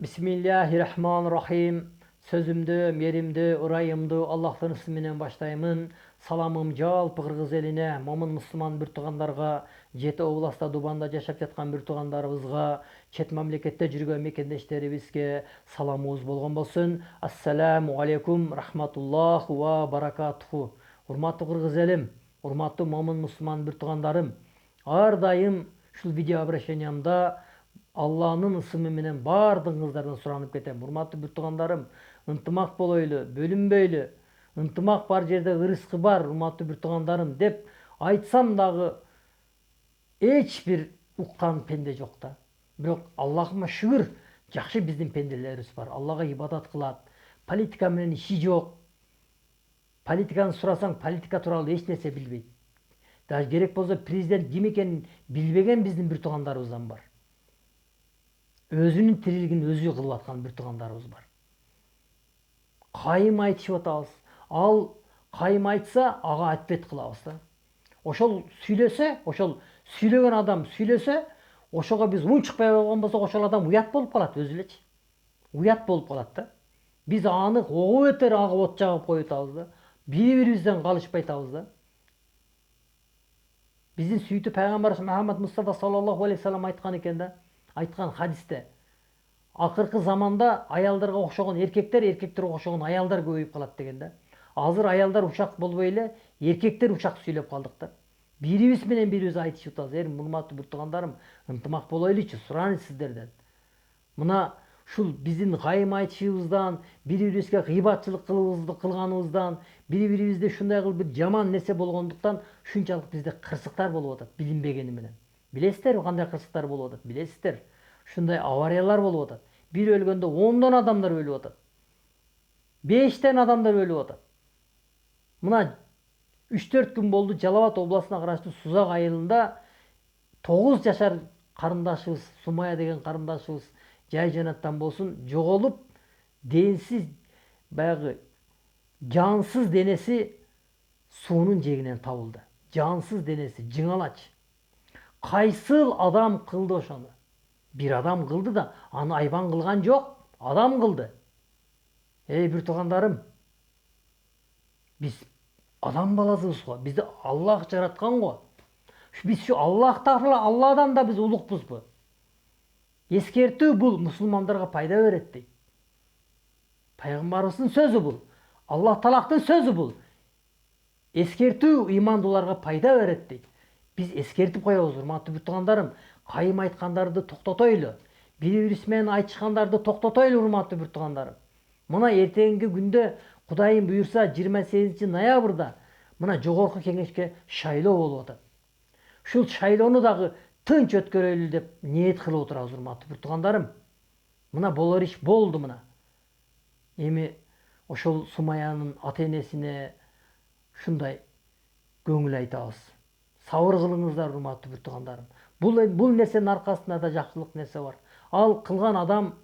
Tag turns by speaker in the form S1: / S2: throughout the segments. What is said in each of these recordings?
S1: Bismillahirrahmanirrahim. Sözümdü, merimdi, ırayımdı Allah'ın isminden başlayımın. Salamım жалпы Кыргыз eline, момун мусулман bir тугандарга, жети областта Дубанда жашап жаткан bir тугандарыбызга, чет мамлекетте жүргөн мекендештерибизге саламыбыз болгон болсун. Ассаламу алейкум рахматуллах ва баракатуху. Урматтуу Кыргыз элим, урматтуу момун мусулман bir тугандарым, ар дайым ушул видео обращениямда Allah'ın ысымы менен бардыгыңыздардан суранып кетем. Урматтуу bir тугандарым, ынтымак болойлу, бөлүнбөйлү. Ынтымак бар жерде ырыскы бар, урматтуу bir тугандарым деп айтсам дагы эч бир уккан пенде жок да. Бирок Аллахыма шүгүр, жакшы биздин пенделерибиз бар. Аллага ибадат кылат. Политика менен иши жок. Политиканы сурасаң, политика тууралуу эч нерсе билбейт. Даже керек болсо президент ким экенин билбеген биздин bir тугандарыбыздан бар. Өзүнүн тирилигин өзү кылып аткан bir тугандарыбыз бар. Кайым айтышып атабыз. Ал кайым айтса, ага ответ кылабыз да. Ошол сүйлөсө, ошол сүйлөгөн адам сүйлөсө, ошого биз уң чыкпай койгон болсок, ошол адам уят болуп калат өзү элечи. Уят болуп калат да. Биз аны огуп өтөр ага от жагып коюп атабыз да. Бири-бирибизден калышпай атабыз да. Биздин сүйүктүү пайгамбарыбыз Мухаммад Мустафа саллаллаху алейхи салам айткан экен да. Айткан хадисте. Акыркы заманда аялдарга окшогон эркектер, эркектерге окшогон аялдар көбөйүп калат деген да. Азыр аялдар ушак болбой эле, эркектер ушак сүйлөп калдык да. Бирибиз менен бирибиз айтышып атабыз. Урматтуу bir тугандарым, ынтымак болойлучу, сурайын сиздерден. Мына ушул биздин кайым айтышыбыздан, бири-бирибизге гыйбатчылык кылганыбыздан, бири-бирибизде ушундай кылып бир жаман нерсе болгондуктан ушунчалык бизде кырсыктар болуп атат, билинбегени менен. Билесиздерби кандай кырсыктар болуп атат? Билесиздер. Ушундай авариялар болуп атат. Бир өлгөндө 10 адамдар өлүп атат. 5 адамдар өлүп атат. Мына 3-4 күн болду Жалал Абад областына караштуу Сузак айылында 9 жашар карындашыбыз, Сумая деген карындашыбыз жай жанаттан болсун жоголуп, денsiz баягы жансыз денеси суунун жээгинен табылды. Жансыз денеси, жыңалач. Кайсыл адам кылды ошону? Bir adam kıldı da аны айбан кылган жок, адам кылды. Bir тугандарым, биз адам баласыбыз го, бизди Аллах жараткан го. Биз şu Алладан да биз улукпузбу? Эскертүү бул мусулмандарга пайда берет дейт. Пайгамбарыбыздын сөзү бул. Аллах талактын сөзү бул. Эскертүү ыймандууларга пайда берет дейт. Биз эскертип коебуз, урматтуу bir тугандарым. Кайым айткандарды токтотойлу. Бири-бирибиз менен айтышкандарды токтотойлу, урматтуу bir тугандарым. Мына эртеңки күндө Кудайым буйрса 28 ноябрда мына жогорку кеңешке шайлоо болуп атат. Ушул шайлоону дагы тынч өткөрөлү деп ниет кылып отурабыз, урматтуу bir тугандарым. Мына болор иш болду мына. Эми ошол Сумаянын ата-энесине ушундай көңүл айтабыз. Сабыр кылыңыздар, урматтуу bir тугандарым. Бул нерсенин аркасында да жакшылык нерсе бар. Ал кылган адам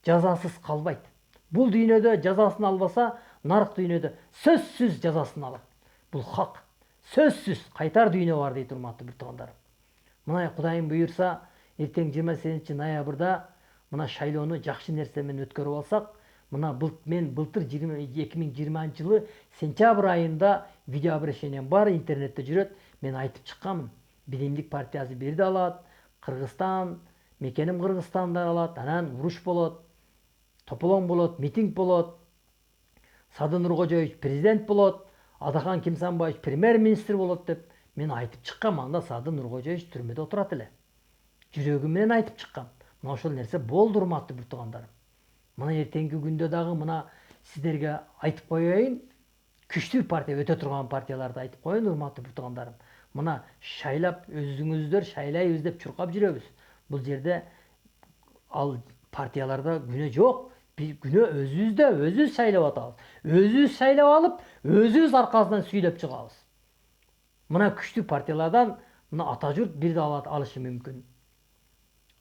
S1: жазасыз калбайт. Бул дүйнөдө жазасын албаса, нарык дүйнөдө сөзсүз жазасын алат. Бул хак. Сөзсүз кайтар дүйнө бар дейт, урматтуу bir тугандарым. Мына Кудайым буйрса, эртең 28 ноябрда мына шайлоону жакшы нерсе менен өткөрүп алсак, мына мен былтыр 2020 жылы сентябрь айында видео обращением бар, интернетте жүрөт, мен айтып чыкканмын. Биримдик партиясы бирди алат, Кыргызстан, мекеним Кыргызстандар алат, анан уруш болот, тополоң болот, митинг болот, Сады Нуркожоевич президент болот, Адахан Кимсанбаевич премьер-министр болот деп мен айтып чыккам. Анда Сады Нуркожоевич түрмөдө отурат эле. Жүрөгүм менен айтып чыккам. Мына ошол нерсе болду, урматтуу bir тугандарым. Мына эртеңки күндө дагы мына сиздерге айтып коеюн, күчтүү партия, өтө турган партияларды айтып коеюн, урматтуу bir тугандарым. Мына шайлап өзүңүздөр шайлайбыз деп чуркап жүрөбүз. Бул жерде ал партияларда күнөө жок. Күнөө өзүбүздө, өзүбүз шайлап атабыз. Өзүбүз шайлап алып, өзүбүз аркасынан сүйлөп чыгабыз. Мына күчтүү партиялардан мына ата журт бир да алышы мүмкүн.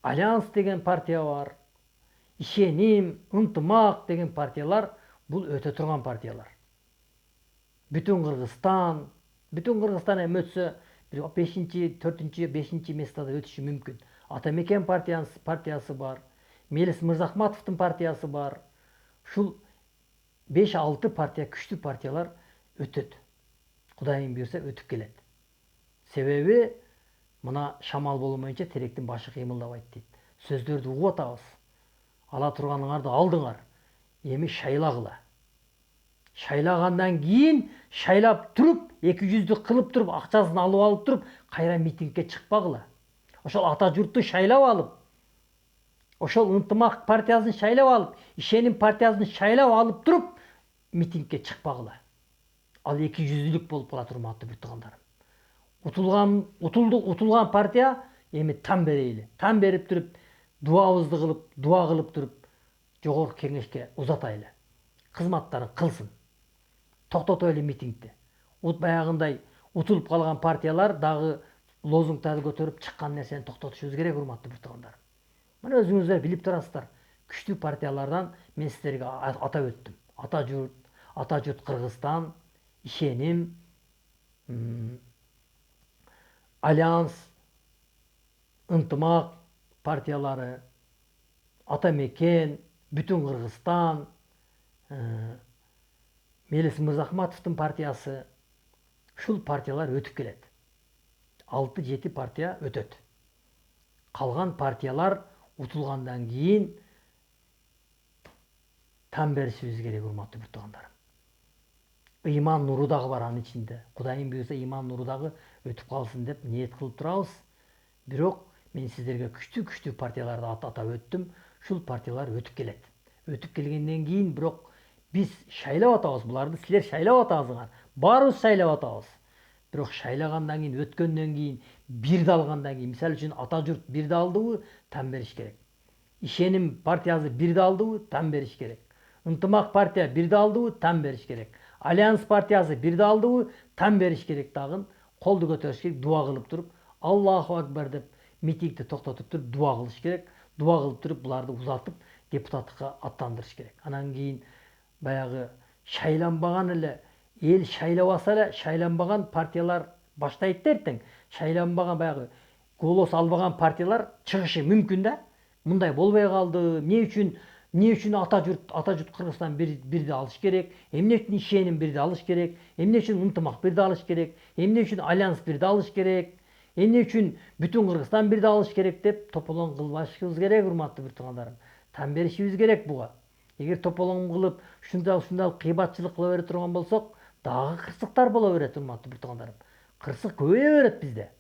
S1: Альянс деген партия бар. Ишеним, ынтымак деген партиялар бул өтө турган партиялар. Бүтүн Кыргызстан эми өтсө 5-4-5 местада өтүшү мүмкүн. Ата мекен партиясы бар. Мелис Мырзахматовдун партиясы бар. Ушул 5-6 партия, күчтүү партиялар өтөт. Кудайым буйрса өтүп келет. Себеби мына шамал болмойнча теректин башы кыймылдабайт дейт. Сөздөрдү угуп атабыз. Ала турганыңарды алдыңар. Эми шайлагыла. Шайлагандан кийин шайлап туруп, 200'дү кылып туруп, акчасын алып туруп, кайра митингге чыкпагыла. Ошол ата журтту шайлап алып, ошол ынтымак партиясын шайлап алып, ишеним партиясын шайлап алып туруп, митингге чыкпагыла. Ал 200'лүк болуп калат, урматтуу биртугандарым. Утулган партия эми тан берейли. Тан берип туруп, дуа кылып туруп, жогорку кеңешке узатайлы. Кызматтарын кылсын. Токтотойлу митингди. Баягындай утулуп калган партиялар дагы лозунгдарды көтөрүп чыккан нерсени токтотушубуз керек, урматтуу биртугандарым. Мына өзүңүздөр билип турасыздар. Күчтүү партиялардан мен сиздерге атап өттүм. Ата журт Кыргызстан, ишеним, Альянс, ынтымак партиялары, Ата Мекен, Бүтүн Кыргызстан, Мелис Мырзахматовдун партиясы, ушул партиялар өтүп келет. 6-7 партия өтөт. Калган партиялар утулгандан кийин тан беришибиз керек, урматтуу биртугандарым. Ыйман нуру дагы бар анын ичинде. Кудайым буйрса ыйман нуру дагы өтүп калсын деп ниет кылып турабыз. Бирок мен сиздерге күчтүү партияларды атап өттүм. Ушул партиялар өтүп келет. Өтүп келгенден кийин бирок биз шайлап атабыз, буларды силер шайлап атасыңар. Баарыбыз шайлап атабыз. Бирок шайлагандан кийин, өткөндөн кийин, бирди алгандан кийин, мисалы үчүн ата журт бирди алдыбы, тан бериш керек. Ишеним партиясы бирди алдыбы, тан бериш керек. Ынтымак партия бирди алдыбы, тан бериш керек. Альянс партиясы бирди алдыбы, тан бериш керек дагы. Колду көтөрүш керек, дуа кылып туруп, Аллаху акбар деп митингди токтотуп туруп дуа кылыш керек. Дуа кылып туруп буларды узатып депутаттыкка аттандырыш керек. Анан кийин баягы шайланбаган эле, эл шайлабаса эле шайланбаган партиялар баштайт эртең. Шайланбаган баягы голос албаган партиялар чыгышы мүмкүн да. Мындай болбой калды. Эмне үчүн ата журт Кыргызстан бирди алыш керек? Эмне үчүн ишеним бирди алыш керек? Эмне үчүн ынтымак бирди алыш керек? Эмне үчүн Альянс бирди алыш керек? Эмне үчүн Бүтүн Кыргызстан бирди алыш керек деп тополоң кылбашыбыз керек, урматтуу биртугандарым. Тан беришибиз керек буга. Эгер тополоң кылып, ушундай кыйбатчылык кыла бере турган болсок, дагы кырсыктар боло берет, урматтуу биртугандарым. Кырсык көбөйө берет бизде.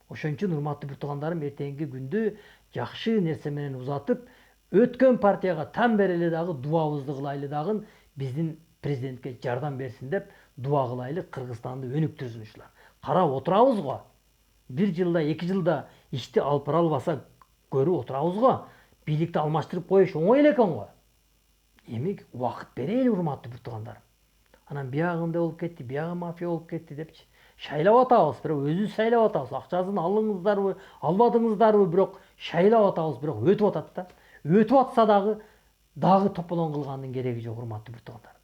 S1: Ошон үчүн урматтуу биртугандарым, эртеңки күндү жакшы нерсе менен узатып, өткөн партияга тан берели дагы, дуабызды кылайлы дагы, биздин президентке жардам берсин деп дуа кылайлы, Кыргызстанды өнүктүрсүн ушулар. Карап отурабыз го. 1 жылда, 2 жылда ишти алып бара албаса көрүп отурабыз го. Бийликти алмаштырып коюш оңой эле экен го. Эми убакыт берели, урматтуу биртугандарым. Анан биягында болуп кетти, биягы мафия болуп кетти депчи шайлап атабыз, бирок өзүбүз шайлап атабыз. Акчасын алыңыздарбы, албадыңыздарбы, бирок шайлап атабыз, бирок өтүп атат да. Өтүп атса дагы тополоң кылгандын кереги жок, урматтуу биртугандарым.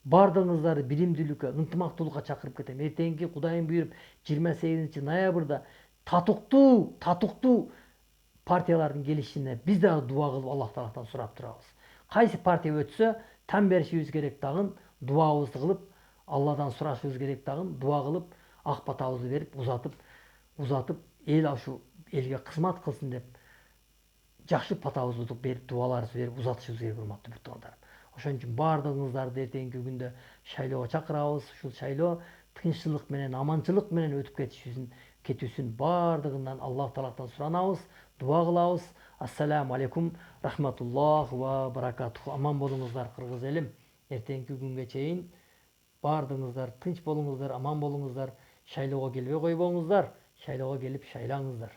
S1: Бардыгыңыздарды биримдүүлүккө, ынтымактуулукка чакырып кетем. Эртеңки Кудайым буйруп 28-ноябрда татыктуу партиялардын келишине биз дагы дуа кылып Аллах Тааладан сурап турабыз. Кайсы партия өтсө тан беришибиз керек дагы, дуабызды кылып Алладан сурашыбыз керек дагы, дуа кылып ак батабызды берип узатып эл ашу элге кызмат кылсын деп жакшы батабызды берип, дуаларыбызды берип узатышыбыз керек, урматтуу биртугандарым. Ошон үчүн бардыгыңыздарды эртеңки күндө шайлоого чакырабыз. Ушул шайлоо тынччылык менен, аманчылык менен өтүп кетүүсүн бардыгынан Аллах Тааладан суранабыз, дуа кылабыз. Ассаламу алейкум, рахматуллах ва баракатуху. Аман болуңуздар, кыргыз элим. Эртеңки күнгө чейин бардыгыңыздар тынч болуңуздар, аман болуңуздар. Шайлоого келбей койбоңуздар. Шайлоого келип шайлаңыздар.